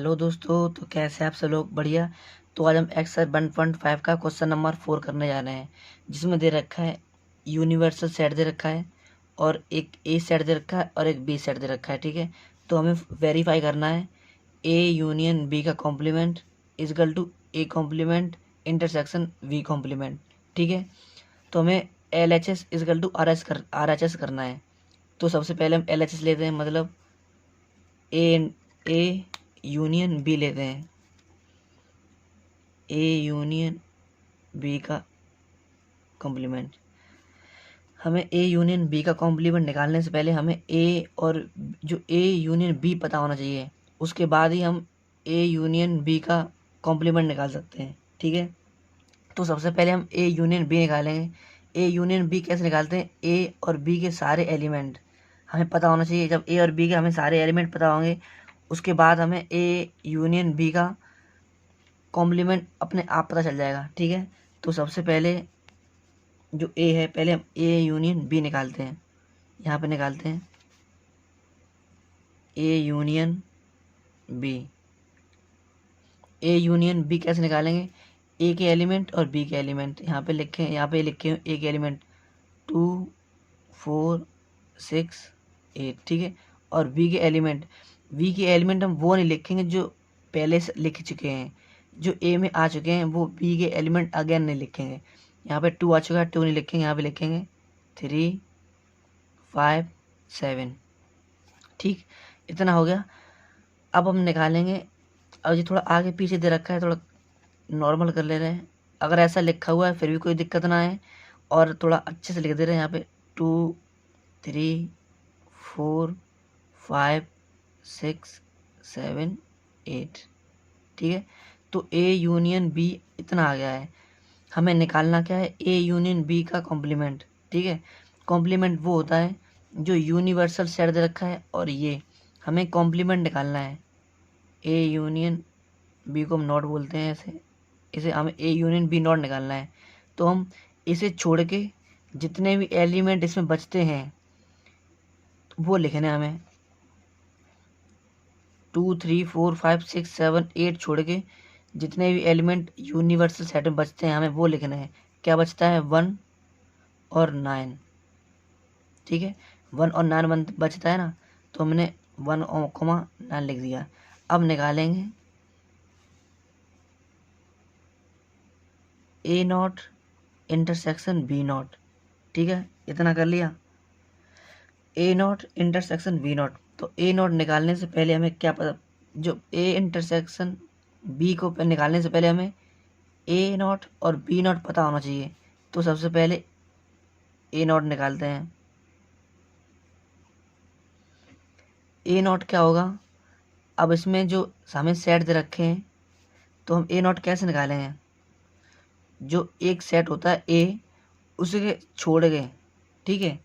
Hello दोस्तों, तो कैसे आप सब लोग? बढ़िया। तो आज हम एक्सरसाइज 1.5 का क्वेश्चन नंबर 4 करने जा रहे हैं, जिसमें दे रखा है यूनिवर्सल सेट दे रखा है और एक ए सेट दे रखा है और एक बी सेट दे रखा है। ठीक है, तो हमें वेरीफाई करना है ए यूनियन बी का complement is equal to A complement intersection B complement. ठीक है, तो हमें L H S is equal to R H S करना है। तो सबसे पहले हम एल एच एस लेते हैं, मतलब ए यूनियन बी लेते हैं। ए यूनियन बी का कॉम्प्लीमेंट, हमें ए यूनियन बी का कॉम्प्लीमेंट निकालने से पहले हमें ए और जो ए यूनियन बी पता होना चाहिए, उसके बाद ही हम ए यूनियन बी का कॉम्प्लीमेंट निकाल सकते हैं। ठीक है, तो सबसे पहले हम ए यूनियन बी निकालेंगे। ए यूनियन बी कैसे निकालते हैं? ए और बी के सारे एलिमेंट हमें पता होना चाहिए। जब ए और बी के हमें सारे एलिमेंट पता होंगे, उसके बाद हमें ए यूनियन बी का कॉम्प्लीमेंट अपने आप पता चल जाएगा। ठीक है, तो सबसे पहले जो ए है, पहले हम ए यूनियन बी निकालते हैं। यहाँ पे निकालते हैं A union B. A union B कैसे निकालेंगे? ए के एलिमेंट और बी के एलिमेंट यहाँ पे लिखे, यहाँ पे लिखे हैं ए के एलिमेंट 2 4 6 8। ठीक है, और बी के एलिमेंट हम वो नहीं लिखेंगे जो पहले से लिख चुके हैं। जो ए में आ चुके हैं वो बी के एलिमेंट अगेन नहीं लिखेंगे। यहाँ पे 2 आ चुका है, 2 नहीं लिखेंगे, यहाँ पे लिखेंगे 3 5 7। ठीक, इतना हो गया। अब हम निकालेंगे, अब ये थोड़ा आगे पीछे दे रखा है, थोड़ा नॉर्मल कर ले रहे हैं। अगर ऐसा लिखा हुआ है फिर भी कोई दिक्कत ना है, और थोड़ा अच्छे से लिख दे रहे हैं। यहाँ पे 2 3 4 5 6 7 8। ठीक है, तो ए यूनियन बी इतना आ गया है। हमें निकालना क्या है? ए यूनियन बी का कॉम्प्लीमेंट। ठीक है, कॉम्प्लीमेंट वो होता है जो यूनिवर्सल सेट दे रखा है, और ये हमें कॉम्प्लीमेंट निकालना है। ए यूनियन बी को हम नॉट बोलते हैं, इसे हमें ए यूनियन बी नॉट निकालना है। तो हम इसे छोड़ के जितने भी एलिमेंट इसमें बचते हैं वो लिखने हैं हमें। 2 3 4 5 6 7 8 छोड़ के जितने भी एलिमेंट यूनिवर्सल सेट में बचते हैं हमें वो लिखना है। क्या बचता है? 1 और 9। ठीक है, 1 और 9 बचता है ना, तो हमने 1, 9 लिख दिया। अब निकालेंगे ए नॉट इंटरसेक्शन बी नॉट। ठीक है, इतना कर लिया। ए नॉट इंटरसेक्शन बी नॉट, तो ए नॉट निकालने से पहले हमें क्या पता? जो ए इंटरसेक्शन बी को निकालने से पहले हमें ए नॉट और बी नॉट पता होना चाहिए। तो सबसे पहले ए नॉट निकालते हैं। ए नॉट क्या होगा? अब इसमें जो हमें सेट दे रखे हैं, तो हम ए नॉट कैसे निकालेंगे? जो एक सेट होता है ए, उसे छोड़ के, ठीक है,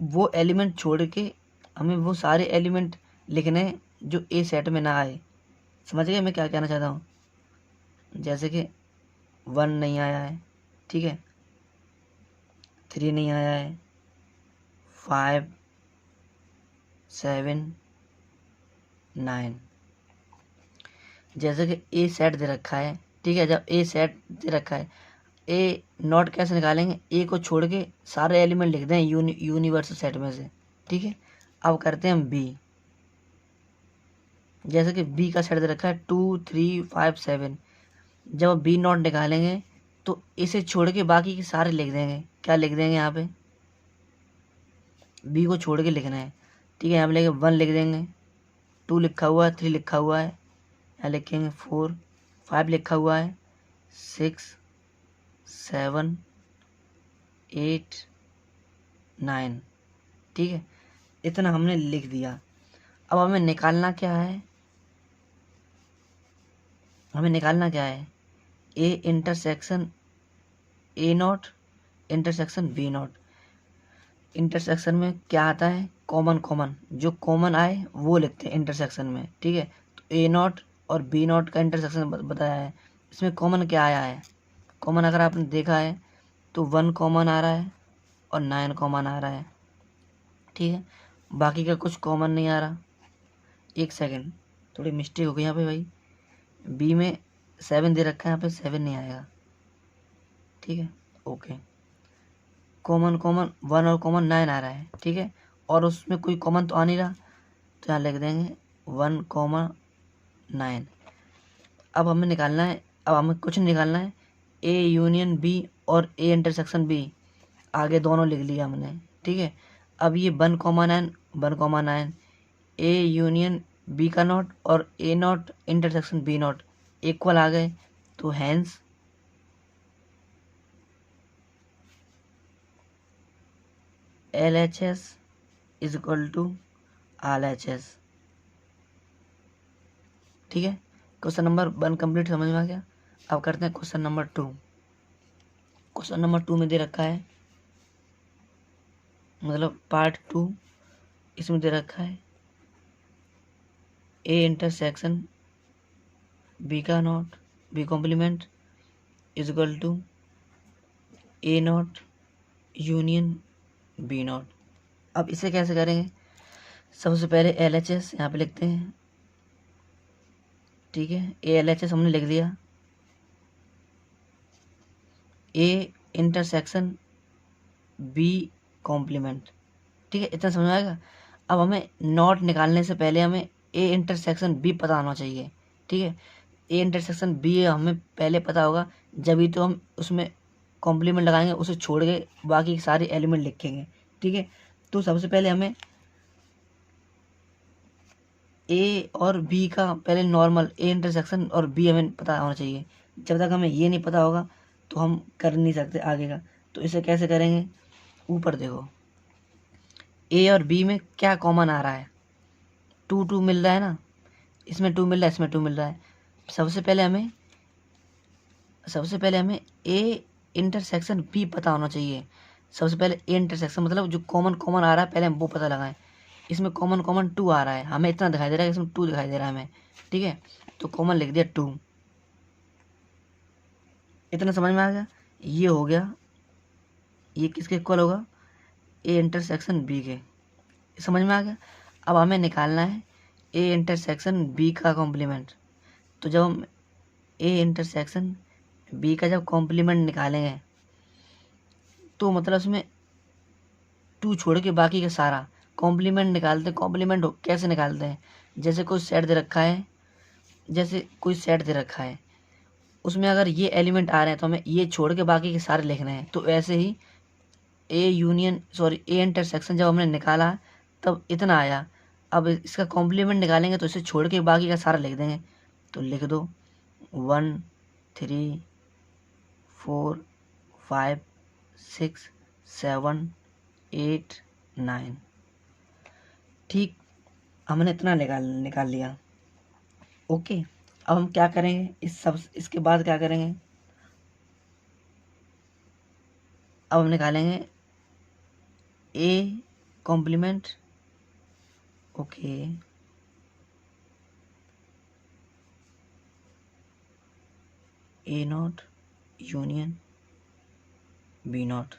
वो एलिमेंट छोड़ के हमें वो सारे एलिमेंट लिखने हैं जो ए सेट में ना आए। समझ गए मैं क्या कहना चाहता हूँ? जैसे कि 1 नहीं आया है, ठीक है, 3 नहीं आया है, 5 7 9। जैसे कि ए सेट दे रखा है, ठीक है, जब ए सेट दे रखा है, ए नॉट कैसे निकालेंगे? ए को छोड़ के सारे एलिमेंट लिख दें यूनिवर्सल सेट में से। ठीक है, अब करते हैं हम बी। जैसे कि बी का सेट दे रखा है 2 3 5 7। जब बी नॉट निकालेंगे तो इसे छोड़ के बाकी के सारे लिख देंगे। क्या लिख देंगे? यहाँ पे बी को छोड़ के लिखना है। ठीक है, यहाँ पे लेके 1 लिख देंगे, 2 लिखा हुआ है, 3 लिखा हुआ है, यहाँ लिखेंगे 4, 5 लिखा हुआ है, 6 7 8 9। ठीक है, इतना हमने लिख दिया। अब हमें निकालना क्या है? A intersection A not intersection B not. Intersection में क्या आता है? कॉमन जो कॉमन आए वो लिखते हैं इंटरसेक्शन में। ठीक है, तो ए नॉट और बी नॉट का इंटरसेक्शन बताया है। इसमें कॉमन क्या आया है? कॉमन अगर आपने देखा है तो 1 कॉमन आ रहा है और 9 कॉमन आ रहा है। ठीक है, बाकी का कुछ कॉमन नहीं आ रहा। एक सेकेंड, थोड़ी मिस्टेक हो गई यहाँ पे भाई, बी में 7 दे रखा है, यहाँ पे 7 नहीं आएगा, ठीक है। ओके, कॉमन 1 और कॉमन 9 आ रहा है, ठीक है, और उसमें कोई कॉमन तो आ नहीं रहा, तो यहाँ लिख देंगे 1,9। अब हमें निकालना है, अब हमें कुछ नहीं निकालना है, ए यूनियन बी और ए इंटरसेक्शन बी, आगे दोनों लिख लिया हमने, ठीक है। अब ये 1,9 ए यूनियन बी का नॉट और A not intersection B not equal आ गए, तो hence LHS is equal to RHS, ठीक है। क्वेश्चन नंबर 1 कंप्लीट समझ में आ गया। अब करते हैं क्वेश्चन नंबर 2। क्वेश्चन नंबर 2 में दे रखा है, मतलब पार्ट 2, इसमें दे रखा है ए इंटरसेक्शन बी का not B complement is equal to A not union B not. अब इसे कैसे करेंगे, सबसे पहले LHS यहाँ पे लिखते हैं, ठीक है। LHS हमने लिख दिया, ए इंटरसेक्शन बी कॉम्प्लीमेंट, ठीक है, इतना समझ में आएगा। अब हमें नॉट निकालने से पहले हमें ए इंटरसेक्शन बी पता होना चाहिए, ठीक है। ए इंटरसेक्शन बी हमें पहले पता होगा, जब तो हम उसमें कॉम्प्लीमेंट लगाएंगे, उसे छोड़ के बाकी सारे एलिमेंट लिखेंगे, ठीक है। तो सबसे पहले हमें ए और बी का पहले नॉर्मल ए इंटरसेक्शन और बी हमें पता होना चाहिए। जब तक हमें ये नहीं पता होगा तो हम कर नहीं सकते आगे का। तो इसे कैसे करेंगे, ऊपर देखो, ए और बी में क्या कॉमन आ रहा है, 2 मिल रहा है ना, इसमें 2 मिल रहा है, इसमें 2 मिल रहा है। सबसे पहले हमें ए इंटरसेक्शन बी पता होना चाहिए। सबसे पहले ए इंटरसेक्शन मतलब जो कॉमन कॉमन आ रहा है पहले हम वो पता लगाएं। इसमें कॉमन 2 आ रहा है, हमें इतना दिखाई दे रहा है, इसमें 2 दिखाई दे रहा है हमें, ठीक है। तो कॉमन लिख दिया 2, इतना समझ में आ गया। ये हो गया, ये किसके इक्वल होगा, ए इंटरसेक्शन बी के, समझ में आ गया। अब हमें निकालना है ए इंटरसेक्शन बी का कॉम्प्लीमेंट। तो जब हम ए इंटरसेक्शन बी का जब कॉम्प्लीमेंट निकालेंगे तो मतलब उसमें 2 छोड़ के बाकी का सारा कॉम्प्लीमेंट निकालते हैं। कॉम्प्लीमेंट कैसे निकालते हैं, जैसे कोई सेट दे रखा है, उसमें अगर ये एलिमेंट आ रहे हैं तो हमें ये छोड़ के बाकी के सारे लिखने हैं। तो ऐसे ही ए इंटरसेक्शन जब हमने निकाला तब इतना आया, अब इसका कॉम्प्लीमेंट निकालेंगे तो इसे छोड़ के बाकी का सारा लिख देंगे। तो लिख दो 1 3 4 5 6 7 8 9, ठीक, हमने इतना निकाल लिया। ओके, अब हम क्या करेंगे, इसके बाद क्या करेंगे, अब हम निकालेंगे A complement, okay, A not union B not,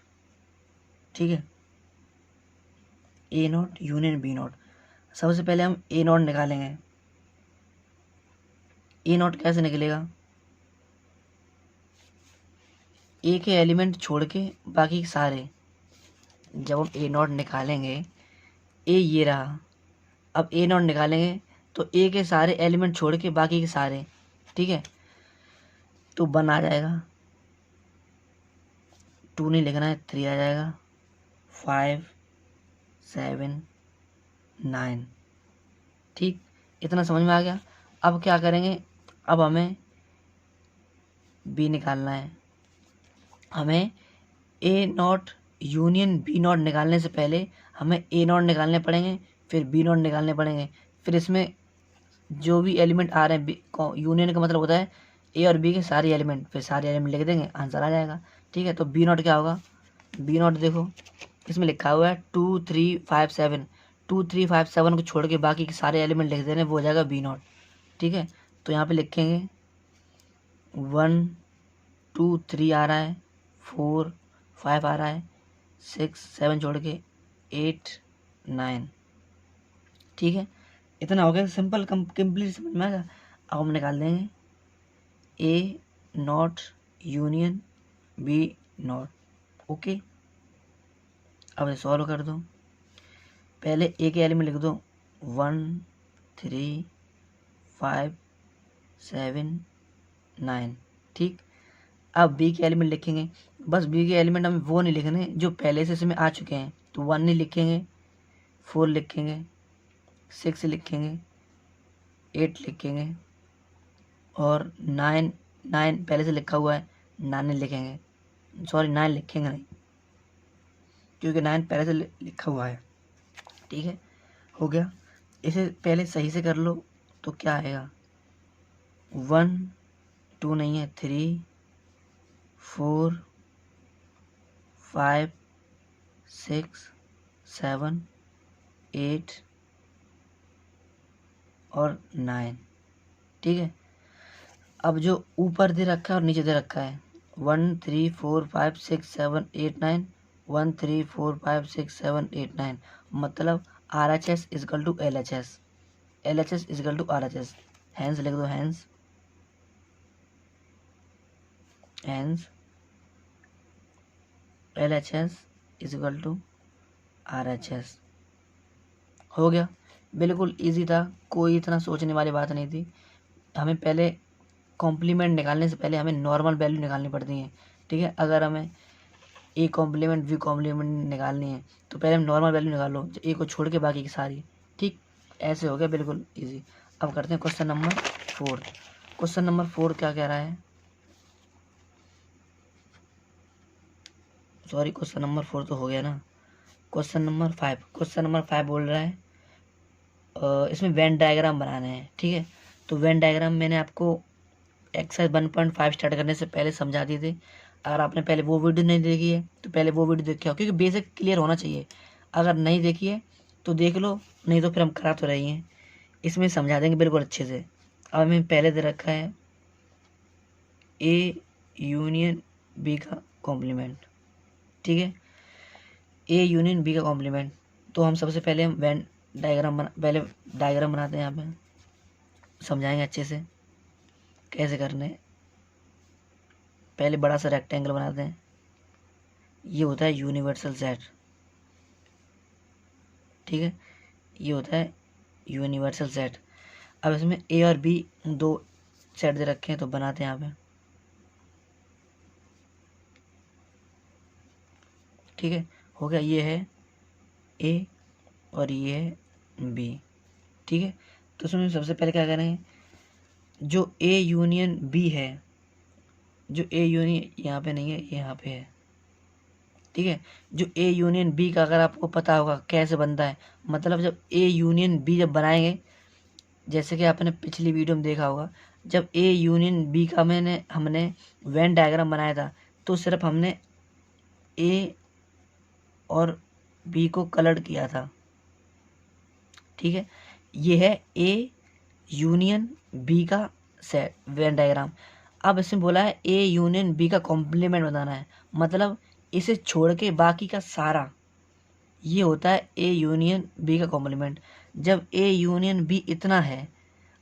ठीक है, A not union B not. सबसे पहले हम ए नॉट निकालेंगे। ए नॉट कैसे निकलेगा, ए के एलिमेंट छोड़ के बाकी सारे, जब हम ए नॉट निकालेंगे, ए ये रहा, अब ए नॉट निकालेंगे तो ए के सारे एलिमेंट छोड़ के बाकी के सारे, ठीक है, तो 1 आ जाएगा, 2 नहीं लिखना है, 3 आ जाएगा, 5 7 9, ठीक, इतना समझ में आ गया। अब क्या करेंगे, अब हमें बी निकालना है। हमें ए नॉट यूनियन बी नॉट निकालने से पहले हमें ए नॉट निकालने पड़ेंगे, फिर बी नॉट निकालने पड़ेंगे, फिर इसमें जो भी एलिमेंट आ रहे हैं, यूनियन का मतलब होता है ए और बी के सारे एलिमेंट, फिर सारे एलिमेंट लिख देंगे, आंसर आ जाएगा, ठीक है। तो बी नॉट क्या होगा, बी नॉट देखो इसमें लिखा हुआ है 2 3 5 7, 2 3 5 7 को छोड़ के बाकी के सारे एलिमेंट लिख देने, वो हो जाएगा बी नॉट, ठीक है। तो यहाँ पे लिखेंगे 1 2 3 आ रहा है, 4 5 आ रहा है, 6 7 छोड़ के 8 9, ठीक है। इतना हो गया, सिंपल कंप्लीट समझ में आएगा। अब हम निकाल देंगे A not union B not. Okay, अब सॉल्व कर दो। पहले ए के एलिमेंट लिख दो 1 3 5 7 9, ठीक। अब बी के एलिमेंट लिखेंगे, बस बी के एलिमेंट हमें वो नहीं लिखने जो पहले से इसमें आ चुके हैं। तो 1 नहीं लिखेंगे, 4 लिखेंगे, 6 लिखेंगे, 8 लिखेंगे और 9 पहले से लिखा हुआ है, 9 नहीं लिखेंगे, सॉरी 9 लिखेंगे नहीं क्योंकि 9 पहले से लिखा हुआ है, ठीक है। हो गया, इसे पहले सही से कर लो तो क्या आएगा 1 2 नहीं है 3 4 5 6 7 8 और 9, ठीक है। अब जो ऊपर दे रखा है और नीचे दे रखा है 1 3 4 5 6 7 8 9, 1 3 4 5 6 7 8 9, मतलब RHS is equal to LHS, LHS is equal to RHS। Hence लिख दो, hence LHS is equal to RHS। हो गया, बिल्कुल इजी था, कोई इतना सोचने वाली बात नहीं थी। हमें पहले कॉम्प्लीमेंट निकालने से पहले हमें नॉर्मल वैल्यू निकालनी पड़ती है, ठीक है। अगर हमें ए कॉम्प्लीमेंट बी कॉम्प्लीमेंट निकालनी है तो पहले हम नॉर्मल वैल्यू निकालो, ए को छोड़ के बाकी की सारी, ठीक। ऐसे हो गया, बिल्कुल इजी। अब करते हैं क्वेश्चन नंबर 4। क्वेश्चन नंबर 4 क्या कह रहा है, सॉरी क्वेश्चन नंबर 4 तो हो गया ना। क्वेश्चन नंबर 5 बोल रहा है इसमें वेन डायग्राम बनाने हैं, ठीक है। तो वेन डायग्राम मैंने आपको एक्सरसाइज 1.5 स्टार्ट करने से पहले समझा दिए थे। अगर आपने पहले वो वीडियो नहीं देखी है तो पहले वो वीडियो देखे हो, क्योंकि बेसिक क्लियर होना चाहिए। अगर नहीं देखी है तो देख लो, नहीं तो फिर हम करा तो रही हैं, इसमें समझा देंगे बिल्कुल अच्छे से। अब हमें पहले दे रखा है ए यूनियन बी का कॉम्प्लीमेंट, ठीक है। ए यूनियन बी का कॉम्प्लीमेंट, तो हम सबसे पहले हम वेन पहले डायग्राम बनाते हैं, यहाँ पे समझाएंगे अच्छे से कैसे करने। पहले बड़ा सा रेक्टेंगल बनाते हैं, ये होता है यूनिवर्सल सेट, ठीक है। ये होता है यूनिवर्सल सेट। अब इसमें ए और बी दो सेट दे रखे हैं तो बनाते हैं यहाँ पे, ठीक है। हो गया, ये है ए और ये है बी, ठीक है। तो इसमें सबसे पहले क्या करेंगे, जो ए यूनियन बी है, जो ए यूनियन यहाँ पे नहीं है, ये यहाँ पे है, ठीक है। जो ए यूनियन बी का अगर आपको पता होगा कैसे बनता है, मतलब जब ए यूनियन बी जब बनाएंगे, जैसे कि आपने पिछली वीडियो में देखा होगा, जब ए यूनियन बी का हमने वेन डायग्राम बनाया था, तो सिर्फ हमने ए और बी को कलर किया था, ठीक है। ये है ए यूनियन बी का सेट वेन डायग्राम। अब इसमें बोला है ए यूनियन बी का कॉम्प्लीमेंट बताना है, मतलब इसे छोड़ के बाकी का सारा, ये होता है ए यूनियन बी का कॉम्प्लीमेंट। जब ए यूनियन बी इतना है,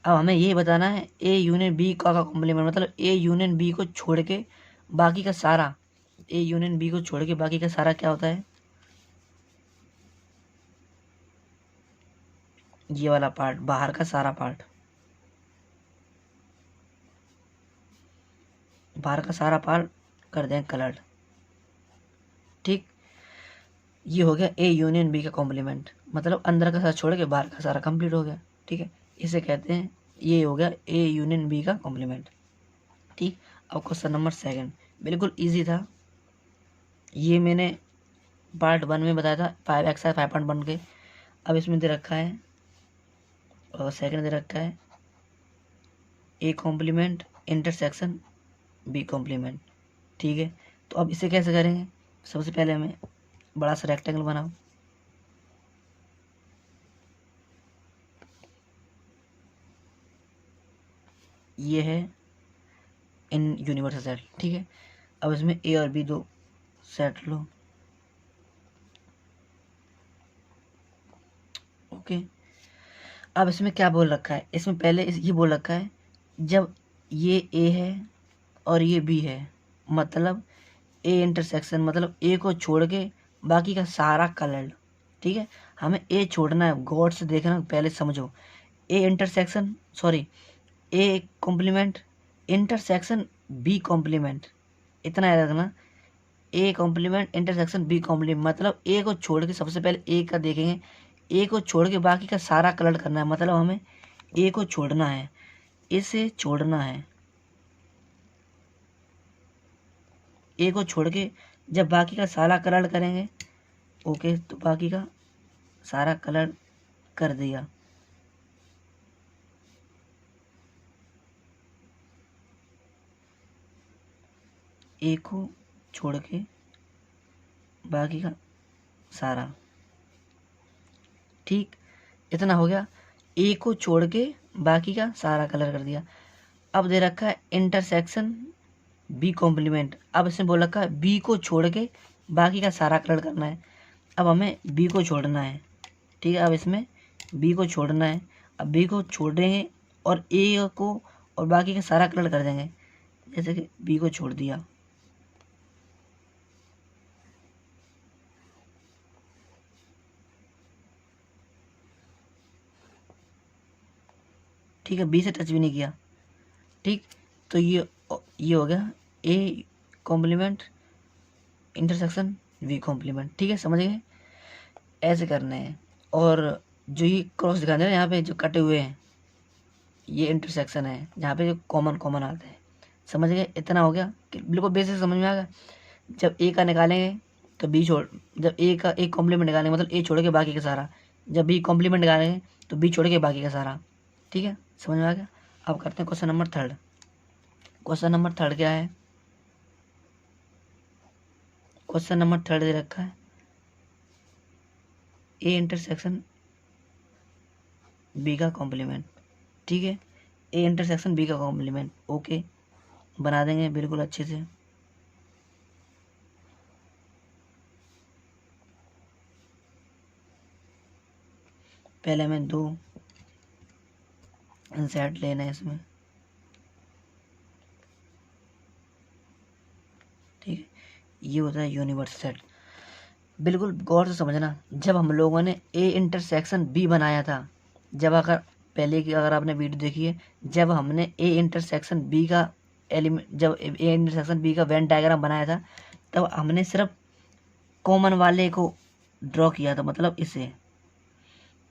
अब हमें ये बताना है ए यूनियन बी का कॉम्प्लीमेंट, मतलब ए यूनियन बी को छोड़ के बाकी का सारा, ए यूनियन बी को छोड़ के बाकी का सारा क्या होता है, ये वाला पार्ट, बाहर का सारा पार्ट, बाहर का सारा पार्ट कर दें कलर्ड, ठीक। ये हो गया ए यूनियन बी का कॉम्प्लीमेंट, मतलब अंदर का सारा छोड़ के बाहर का सारा कंप्लीट हो गया, ठीक है। इसे कहते हैं, ये हो गया ए यूनियन बी का कॉम्प्लीमेंट, ठीक। अब क्वेश्चन नंबर 2 बिल्कुल इजी था, ये मैंने पार्ट 1 में बताया था, 5 एक्सरसाइज 5.1 के। अब इसमें दे रखा है और सेकंड दे रखा है A complement intersection B complement, ठीक है। तो अब इसे कैसे करेंगे, सबसे पहले हमें बड़ा सा रेक्टेंगल बनाओ, ये है इन यूनिवर्सल सेट, ठीक है। अब इसमें ए और बी दो सेट लो, ओके। अब इसमें क्या बोल रखा है, इसमें पहले ये बोल रखा है जब ये ए है और ये बी है, मतलब ए इंटरसेक्शन, मतलब ए को छोड़ के बाकी का सारा कलर। ठीक है, हमें ए छोड़ना है, गौर से देखना, पहले समझो। A intersection, sorry, A complement intersection B complement, इतना याद रखना। A complement intersection B complement, मतलब ए को छोड़ के सबसे पहले ए का देखेंगे, ए को छोड़ के बाकी का सारा कलर करना है, मतलब हमें ए को छोड़ना है, इसे छोड़ना है। ए को छोड़ के जब बाकी का सारा कलर करेंगे, ओके, तो बाकी का सारा कलर कर दिया। ए को छोड़ के बाकी का सारा, ठीक, इतना हो गया। ए को छोड़ के बाकी का सारा कलर कर दिया। अब दे रखा है इंटरसेक्शन बी कॉम्प्लीमेंट, अब इसने बोल रखा है बी को छोड़ के बाकी का सारा कलर करना है। अब हमें बी को छोड़ना है, ठीक है, अब इसमें बी को छोड़ना है। अब बी को छोड़ देंगे और ए को और बाकी का सारा कलर कर देंगे, जैसे कि बी को छोड़ दिया। ठीक है, बी से टच भी नहीं किया। ठीक, तो ये हो गया A complement intersection B complement. ठीक है, समझ गए, ऐसे करने हैं। और जो ये क्रॉस दिखा दे रहे हैं यहाँ पे जो कटे हुए हैं, ये इंटरसेक्शन है जहाँ पे जो कॉमन कॉमन आते हैं। समझ गए, इतना हो गया कि बिल्कुल बेसिक समझ में आ गया। जब ए का निकालेंगे तो बी छोड़, जब ए का एक कॉम्प्लीमेंट निकालेंगे मतलब ए छोड़ के बाकी का सारा, जब बी कॉम्प्लीमेंट निकालेंगे तो बी छोड़ के बाकी का सारा। ठीक है, समझ में आ गया। अब करते हैं question number third. Question number third क्या है, क्वेश्चन नंबर थर्ड दे रखा है ए इंटरसेक्शन बी का कॉम्प्लीमेंट। ठीक है, ए इंटरसेक्शन बी का कॉम्प्लीमेंट, ओके, बना देंगे बिल्कुल अच्छे से। पहले हमें 2 सेट लेना है इसमें। ठीक है, ये होता है यूनिवर्स सेट। बिल्कुल गौर से समझना, जब हम लोगों ने ए इंटरसेक्शन बी बनाया था, जब अगर पहले की अगर आपने वीडियो देखी है, जब हमने ए इंटरसेक्शन बी का एलिमेंट, जब ए इंटरसेक्शन बी का वेन डायग्राम बनाया था, तब हमने सिर्फ कॉमन वाले को ड्रॉ किया था, मतलब इसे।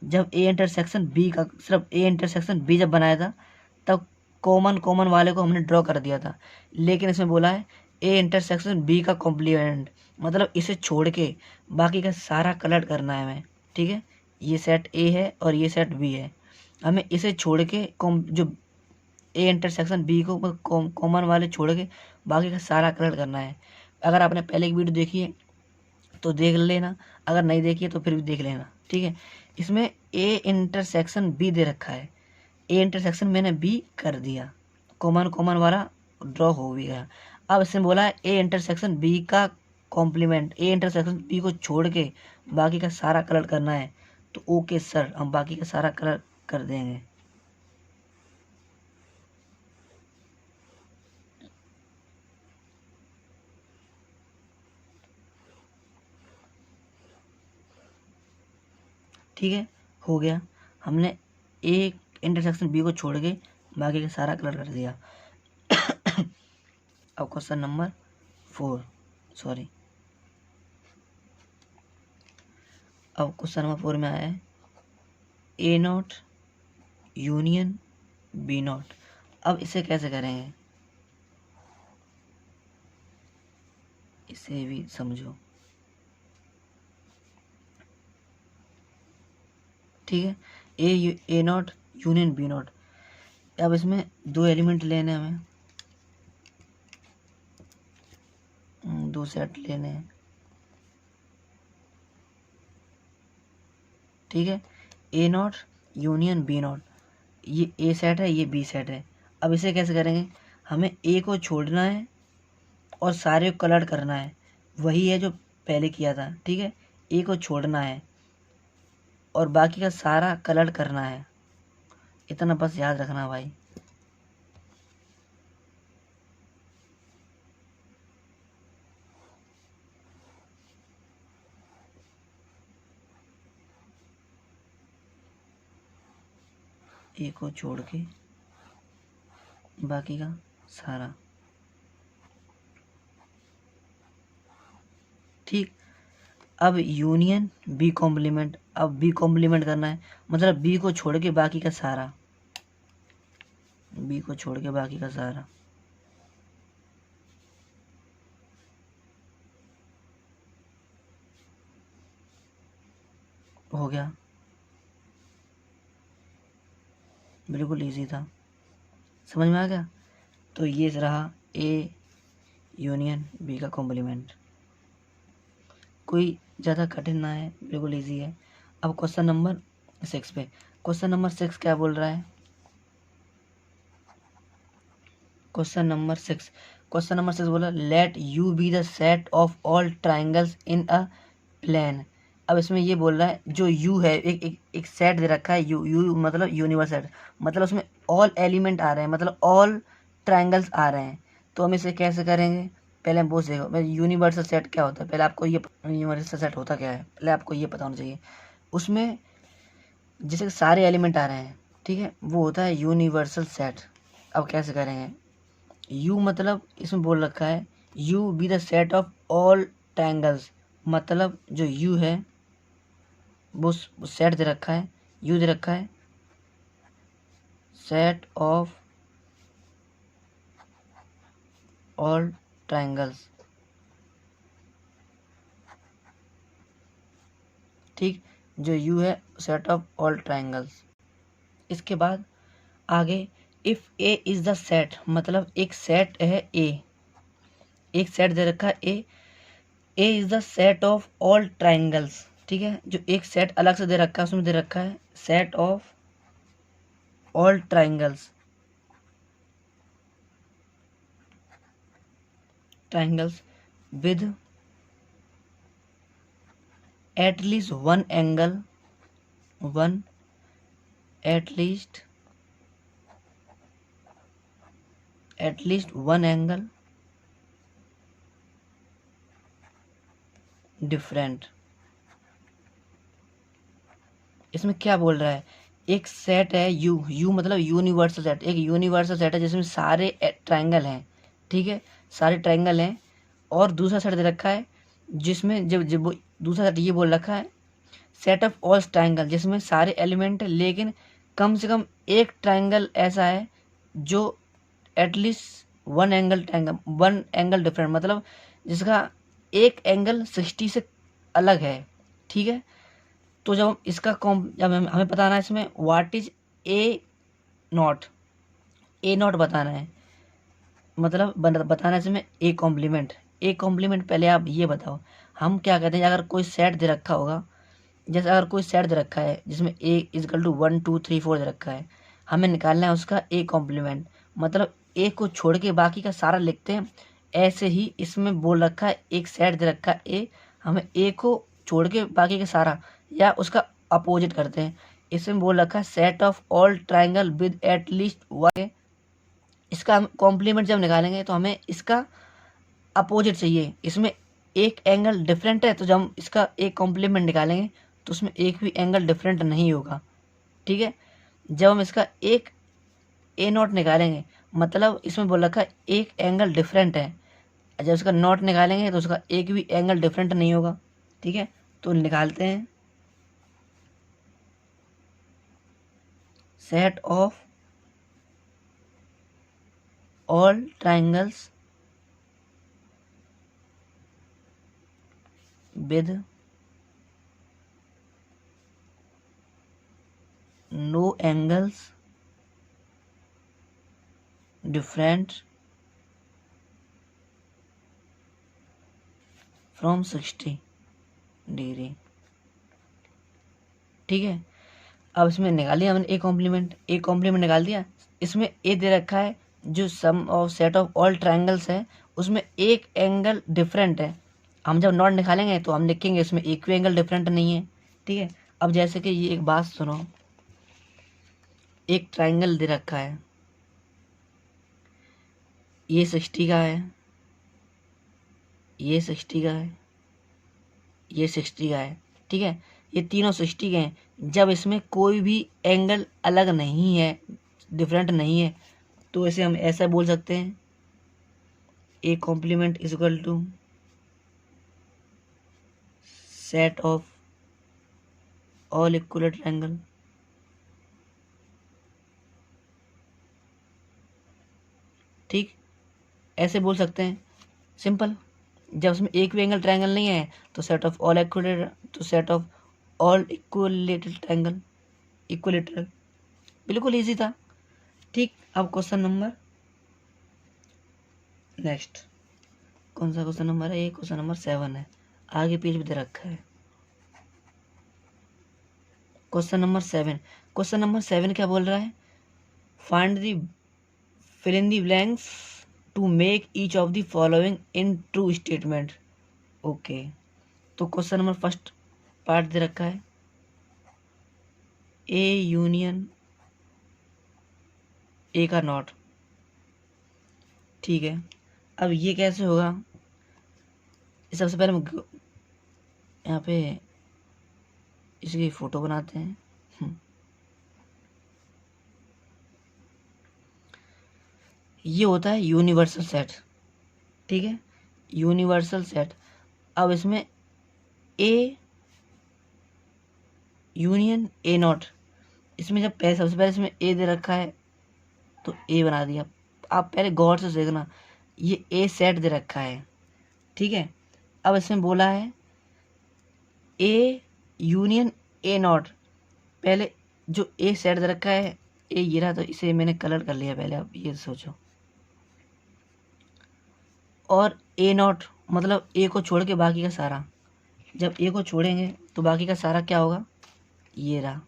जब ए इंटरसेक्शन बी का, सिर्फ ए इंटरसेक्शन बी जब बनाया था, तब कॉमन कॉमन वाले को हमने ड्रॉ कर दिया था। लेकिन इसमें बोला है ए इंटरसेक्शन बी का कॉम्प्लीमेंट, मतलब इसे छोड़ के बाकी का सारा कलर करना है हमें। ठीक है, ये सेट ए है और ये सेट बी है, हमें इसे छोड़ के जो ए इंटरसेक्शन बी को कॉमन वाले छोड़ के बाकी का सारा कलर करना है। अगर आपने पहले की वीडियो देखी है तो देख लेना, अगर नहीं देखी है तो फिर भी देख लेना। ठीक है, इसमें ए इंटरसेक्शन बी दे रखा है, ए इंटरसेक्शन मैंने बी कर दिया, कॉमन कॉमन वाला ड्रॉ हो भी गया। अब इसमें बोला है ए इंटरसेक्शन बी का कॉम्प्लीमेंट, ए इंटरसेक्शन बी को छोड़ के बाकी का सारा कलर करना है, तो ओके सर, हम बाकी का सारा कलर कर देंगे। ठीक है, हो गया, हमने ए इंटरसेक्शन बी को छोड़ के बाकी का सारा कलर कर दिया। अब क्वेश्चन नंबर 4, सॉरी, अब क्वेश्चन नंबर 4 में आया है A not union B not. अब इसे कैसे करेंगे, इसे भी समझो। ठीक है, A not union B not. अब इसमें 2 एलिमेंट लेने हैं हमें, 2 सेट लेने हैं। ठीक है, A not union B not, ये ए सेट है, ये बी सेट है। अब इसे कैसे करेंगे, हमें ए को छोड़ना है और सारे को कलर करना है, वही है जो पहले किया था। ठीक है, ए को छोड़ना है और बाकी का सारा कलर करना है। इतना बस याद रखना भाई। ए को छोड़ के बाकी का सारा। ठीक, अब यूनियन बी कॉम्प्लीमेंट। अब बी कॉम्प्लीमेंट करना है, मतलब बी को छोड़ के बाकी का सारा, बी को छोड़ के बाकी का सारा। हो गया, बिल्कुल इजी था, समझ में आ गया। तो ये रहा ए यूनियन बी का कॉम्प्लीमेंट। कोई ज़्यादा कठिन ना है, बिल्कुल इजी है। अब क्वेश्चन नंबर 6 पे। क्वेश्चन नंबर 6 क्या बोल रहा है? क्वेश्चन नंबर 6 बोला let U be the set of all triangles in a plane. अब इसमें ये बोल रहा है जो यू है, एक सेट दे रखा है, यू मतलब यूनिवर्स सेट, मतलब उसमें ऑल एलिमेंट आ रहे हैं, मतलब ऑल ट्राइंगल्स आ रहे हैं। तो हम इसे कैसे करेंगे? पहले हम बोझ देखो, यूनिवर्सल सेट क्या होता है, पहले आपको ये यूनिवर्सल सेट होता क्या है, पहले आपको ये पता होना चाहिए। उसमें जैसे सारे एलिमेंट आ रहे हैं, ठीक है, वो होता है यूनिवर्सल सेट। अब कैसे करेंगे? यू मतलब इसमें बोल रखा है you be the set of all triangles, मतलब जो यू है वो सेट दे रखा है, यू दे रखा है सेट ऑफ ऑल ट्रायंगल्स। ठीक, जो यू है सेट ऑफ ऑल ट्रायंगल्स। इसके बाद आगे if A is the set, मतलब एक सेट है ए, एक सेट दे रखा है A is the set of all triangles. ठीक है, जो एक सेट अलग से दे रखा है उसमें दे रखा है set of all triangles, triangles with at least one angle, one at least one angle different. इसमें क्या बोल रहा है? एक सेट है यू मतलब यूनिवर्सल सेट, एक यूनिवर्सल सेट है जिसमें सारे ट्रायंगल हैं, ठीक है, सारे ट्रायंगल हैं। और दूसरा सेट दे रखा है जिसमें जब जब दूसरा सेट ये बोल रखा है सेट ऑफ ऑल ट्रायंगल, जिसमें सारे एलिमेंट है लेकिन कम से कम एक ट्रायंगल ऐसा है जो एटलीस्ट वन एंगल डिफरेंट, मतलब जिसका एक एंगल 60 से अलग है। ठीक है, तो जब हम इसका जब हमें बताना है इसमें what is a not, A not बताना है, मतलब बताना है इसमें ए कॉम्प्लीमेंट। पहले आप ये बताओ हम क्या कहते हैं, अगर कोई सेट दे रखा होगा, जैसे अगर कोई सेट दे रखा है जिसमें ए इजकल टू 1 2 3 4 दे रखा है, हमें निकालना है उसका ए कॉम्प्लीमेंट, मतलब ए को छोड़ के बाकी का सारा लिखते हैं। ऐसे ही इसमें बोल रखा है एक सेट दे रखा है ए, हमें ए को छोड़ के बाकी का सारा या उसका अपोजिट करते हैं। इसमें बोल रखा है set of all triangle with at least one. इसका हम कॉम्प्लीमेंट जब निकालेंगे तो हमें इसका अपोजिट चाहिए। इसमें एक एंगल डिफरेंट है, तो जब हम इसका एक कॉम्प्लीमेंट निकालेंगे तो उसमें एक भी एंगल डिफरेंट नहीं होगा। ठीक है, जब हम इसका एक ए नॉट निकालेंगे मतलब इसमें बोल रखा है एक एंगल डिफरेंट है, जब इसका नॉट निकालेंगे तो उसका एक भी एंगल डिफरेंट नहीं होगा। ठीक है, तो निकालते हैं set of all triangles with no angles different from 60 degree. ठीक है, अब इसमें निकाल लिया हमने ए कॉम्प्लीमेंट निकाल दिया। इसमें ए दे रखा है जो sum of set of all triangles है उसमें एक एंगल डिफरेंट है। हम जब नॉट निकालेंगे तो हम लिखेंगे इसमें एक भी एंगल डिफरेंट नहीं है। ठीक है, अब जैसे कि ये एक बात सुनो, एक ट्रायंगल दे रखा है, ये 60 का है, ये 60 का है, ये 60 का है, ठीक है। ये तीनों 60 के हैं। जब इसमें कोई भी एंगल अलग नहीं है, डिफरेंट नहीं है, तो इसे हम ऐसा बोल सकते हैं, A complement is equal to set of all equal triangle. ठीक, ऐसे बोल सकते हैं, सिंपल। जब उसमें एक भी एंगल ट्रायंगल नहीं है तो सेट ऑफ ऑल इक्वल, तो set of all equilateral triangle, equilateral. बिल्कुल इजी था। ठीक, अब क्वेश्चन नंबर नेक्स्ट, कौन सा क्वेश्चन नंबर है? ये क्वेश्चन नंबर 7 है, आगे पेज भी दे रखा है। क्वेश्चन नंबर 7, क्वेश्चन नंबर 7 क्या बोल रहा है? Find the fill in the blanks to make each of the following in true statement. Okay, तो क्वेश्चन नंबर फर्स्ट पार्ट दे रखा है, ए यूनियन ए का नॉट। ठीक है, अब ये कैसे होगा? सबसे पहले हम यहाँ पे इसकी फोटो बनाते हैं। ये होता है यूनिवर्सल सेट, ठीक है, यूनिवर्सल सेट। अब इसमें ए यूनियन ए नॉट, इसमें जब पहले सबसे पहले इसमें ए दे रखा है तो ए बना दिया। आप पहले गौर से देखना, ये ए सेट दे रखा है, ठीक है। अब इसमें बोला है ए यूनियन ए नॉट, पहले जो ए सेट दे रखा है ए ये रहा, तो इसे मैंने कलर कर लिया पहले, आप ये सोचो। और ए नॉट मतलब ए को छोड़ के बाकी का सारा, जब ए को छोड़ेंगे तो बाकी का सारा क्या होगा? ये रहा।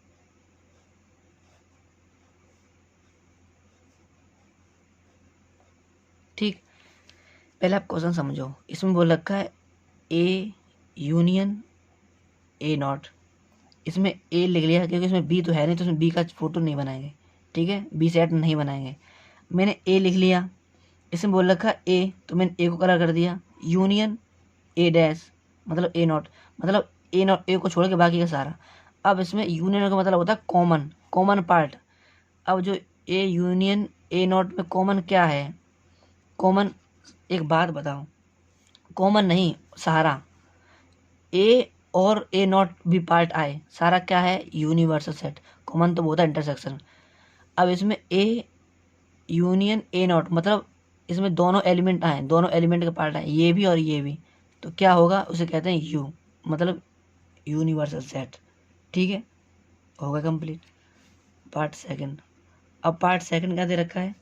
ठीक, पहले आप क्वेश्चन समझो। इसमें बोल रखा है ए यूनियन ए नॉट, इसमें ए लिख लिया क्योंकि इसमें बी तो है नहीं, तो इसमें बी का फोटो नहीं बनाएंगे, ठीक है, बी सेट नहीं बनाएंगे। मैंने ए लिख लिया, इसमें बोल रखा ए, तो मैंने ए को कलर कर दिया, यूनियन ए डैश मतलब ए नॉट, मतलब ए नॉट, ए को छोड़ के बाकी का सारा। अब इसमें यूनियन का मतलब होता है कॉमन, कॉमन पार्ट। अब जो ए यूनियन ए नॉट में कॉमन क्या है? कॉमन, एक बात बताओ, कॉमन नहीं सारा, ए और ए नॉट भी पार्ट आए, सारा क्या है? Universal set. कॉमन तो होता है इंटरसेक्शन। अब इसमें ए यूनियन ए नॉट मतलब इसमें दोनों एलिमेंट आए, दोनों एलिमेंट के पार्ट आए, ये भी और ये भी, तो क्या होगा? उसे कहते हैं यू, मतलब यूनिवर्सल सेट। ठीक है, होगा कंप्लीट पार्ट सेकंड। अब पार्ट सेकंड क्या दे रखा है?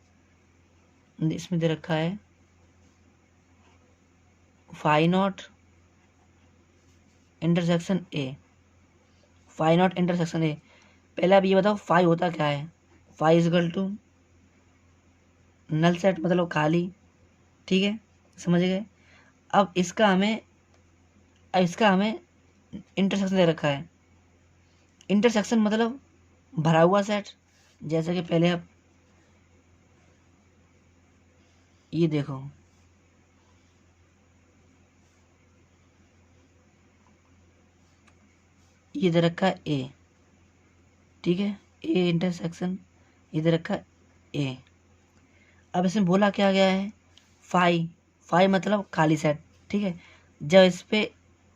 इसमें दे रखा है phi not intersection A, phi not intersection A. पहले आप ये बताओ फाई होता क्या है? Phi is equal to null set मतलब खाली, ठीक है, समझ गए। अब इसका हमें इंटरसेक्शन दे रखा है। इंटरसेक्शन मतलब भरा हुआ सेट। जैसे कि पहले आप ये देखो, ये दे रखा है ए, ठीक है, ए इंटरसेक्शन, ये दे रखा है ए। अब इसमें बोला क्या गया है? फाई, फाई मतलब खाली सेट, ठीक है। जब इस पे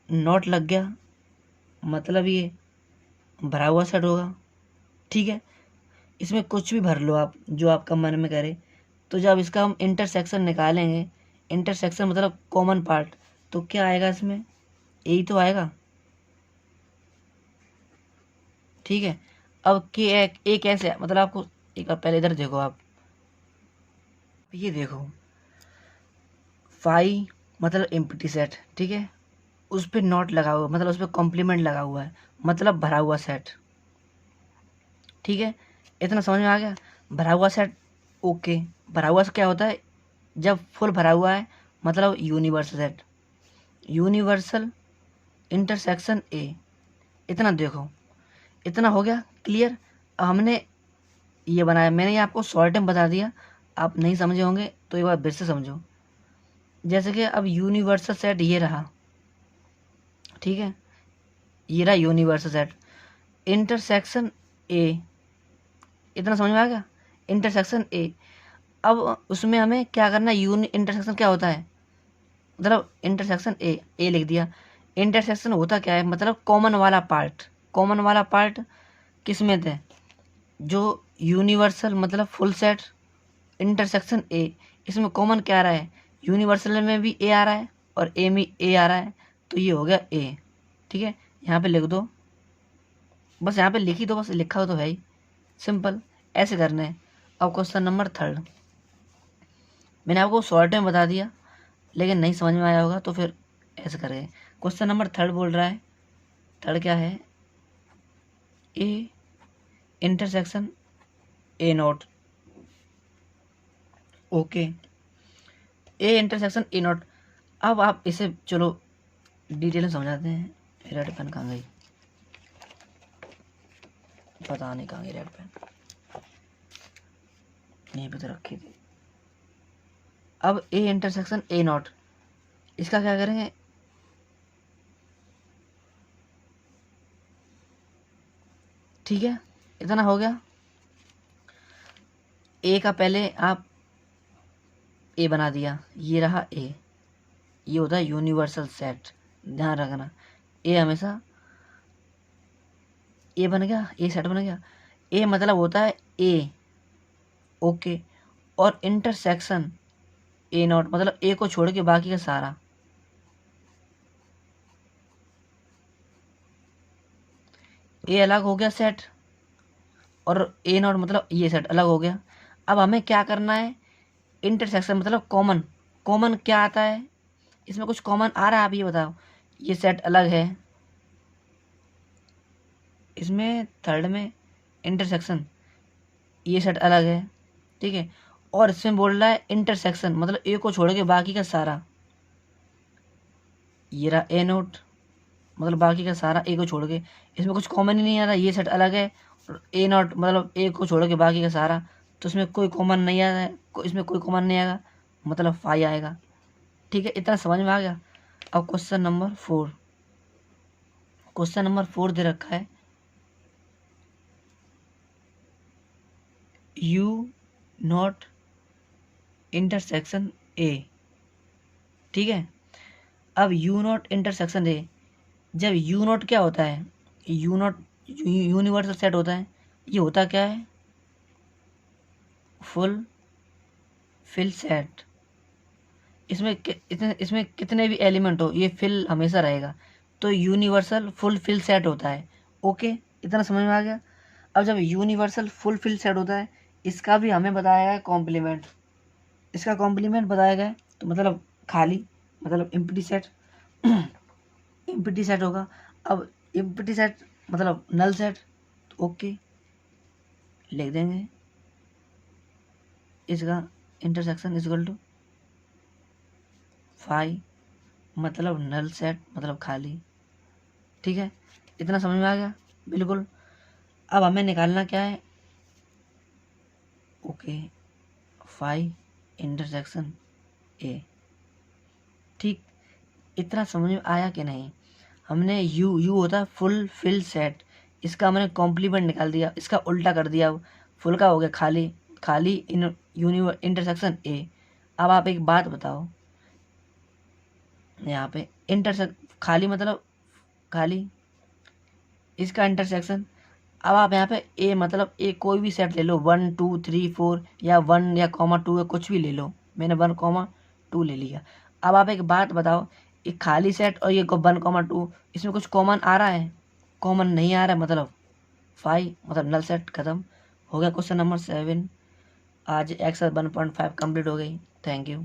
नॉट लग गया मतलब ये भरा हुआ सेट होगा, ठीक है। इसमें कुछ भी भर लो आप, जो आपका मन में करे। तो जब इसका हम इंटरसेक्शन निकालेंगे, इंटरसेक्शन मतलब कॉमन पार्ट, तो क्या आएगा इसमें? यही तो आएगा, ठीक है। अब के एक कैसे, मतलब आपको एक बार पहले इधर देखो, आप ये देखो, फाई मतलब एम्प्टी सेट, ठीक है, उस पर नॉट लगा हुआ मतलब उस पर कॉम्प्लीमेंट लगा हुआ है, मतलब भरा हुआ सेट, ठीक है। इतना समझ में आ गया? भरा हुआ सेट, ओके। भरा हुआ से क्या होता है? जब फुल भरा हुआ है मतलब universal set, universal intersection A. इतना देखो, इतना हो गया क्लियर। अब हमने ये बनाया मैंने, ये आपको शॉर्ट में बता दिया, आप नहीं समझे होंगे तो एक बार फिर से समझो। जैसे कि अब यूनिवर्सल सेट ये रहा, ठीक है, ये रहा यूनिवर्सल सेट, इंटरसेक्शन ए, इतना समझ में आ गया, इंटरसेक्शन ए। अब उसमें हमें क्या करना है, इंटरसेक्शन क्या होता है, मतलब इंटरसेक्शन ए लिख दिया। इंटरसेक्शन होता क्या है, मतलब कॉमन वाला पार्ट, कॉमन वाला पार्ट किस में थे, जो यूनिवर्सल मतलब फुल सेट इंटरसेक्शन ए, इसमें कॉमन क्या आ रहा है, यूनिवर्सल में भी ए आ रहा है और ए में ए आ रहा है, तो ये हो गया ए। ठीक है, यहाँ पे लिख दो, बस यहाँ पे लिख ही दो, बस लिखा हो तो है ही, सिंपल ऐसे करना है। अब क्वेश्चन नंबर 3, मैंने आपको शॉर्ट में बता दिया लेकिन नहीं समझ में आया होगा तो फिर ऐसे करें। क्वेश्चन नंबर 3 बोल रहा है, 3 क्या है, A intersection A not, okay, A intersection A not. अब आप इसे चलो डिटेल में समझाते हैं। रेड पेन कहाँ गई, पता नहीं कहाँ गई रेड पेन, यहीं पे तो रखी थी। अब ए इंटरसेक्शन ए नॉट, इसका क्या करेंगे, ठीक है, इतना हो गया। ए का पहले आप ए बना दिया, ये रहा ए, ये होता है यूनिवर्सल सेट, ध्यान रखना। ए हमेशा ए बन गया, ए सेट बन गया। ए मतलब होता है ए, ओके, और इंटरसेक्शन ए नॉट मतलब ए को छोड़ के बाकी का सारा, ए अलग हो गया सेट, और ए नॉट मतलब ये सेट अलग हो गया। अब हमें क्या करना है, इंटरसेक्शन मतलब कॉमन, कॉमन क्या आता है, इसमें कुछ कॉमन आ रहा है, आप ये बताओ। ये सेट अलग है, इसमें थर्ड में इंटरसेक्शन, ये सेट अलग है, ठीक है, और इसमें बोल रहा है इंटरसेक्शन मतलब ए को छोड़ के बाकी का सारा, ये रहा ए नोट मतलब बाकी का सारा ए को छोड़ के, इसमें कुछ कॉमन ही नहीं आ रहा, ये सेट अलग है, और ए नॉट मतलब ए को छोड़ के बाकी का सारा, तो इसमें कोई कॉमन नहीं आ रहा है, इसमें कोई कॉमन नहीं आएगा, मतलब फाई आएगा। ठीक है, इतना समझ में आ गया। अब क्वेश्चन नंबर 4, क्वेश्चन नंबर 4 दे रखा है, यू नॉट इंटरसेक्शन ए, ठीक है। अब यू नॉट इंटरसेक्शन ए, जब यू नॉट क्या होता है, यू नॉट यूनिवर्सल सेट होता है, ये होता क्या है, फुल फिल सेट। इसमें कितने भी एलिमेंट हो ये फिल हमेशा रहेगा, तो यूनिवर्सल फुल फिल सेट होता है, ओके, इतना समझ में आ गया। अब जब यूनिवर्सल फुल फिल सेट होता है, इसका भी हमें बताया गया है कॉम्प्लीमेंट, इसका कॉम्प्लीमेंट बताया गया है, तो मतलब खाली मतलब एम्प्टी सेट, एम्प्टी सेट होगा। अब एम्प्टी सेट मतलब नल सेट, तो ओके लिख देंगे, इसका इंटरसेक्शन इजकल टू फाई मतलब नल सेट मतलब खाली। ठीक है, इतना समझ में आ गया, बिल्कुल। अब हमें निकालना क्या है, ओके, फाई इंटरसेक्शन ए, ठीक, इतना समझ में आया कि नहीं। हमने यू होता है फुल फिल सेट, इसका हमने कॉम्प्लीमेंट निकाल दिया, इसका उल्टा कर दिया, फुल का हो गया खाली, खाली इन इंटरसेक्शन ए। अब आप एक बात बताओ, यहाँ पे खाली मतलब खाली, इसका इंटरसेक्शन। अब आप यहाँ पे ए मतलब ए कोई भी सेट ले लो, 1 2 3 4 या 1 या कॉमा 2 या कुछ भी ले लो, मैंने 1 कॉमा 2 ले लिया। अब आप एक बात बताओ, ये खाली सेट और ये 1 कॉमा 2 इसमें कुछ कॉमन आ रहा है, कॉमन नहीं आ रहा है, मतलब फाई मतलब नल सेट खत्म हो गया। क्वेश्चन नंबर 7 आज एक्सरसाइज 1.5 कंप्लीट हो गई। Thank you.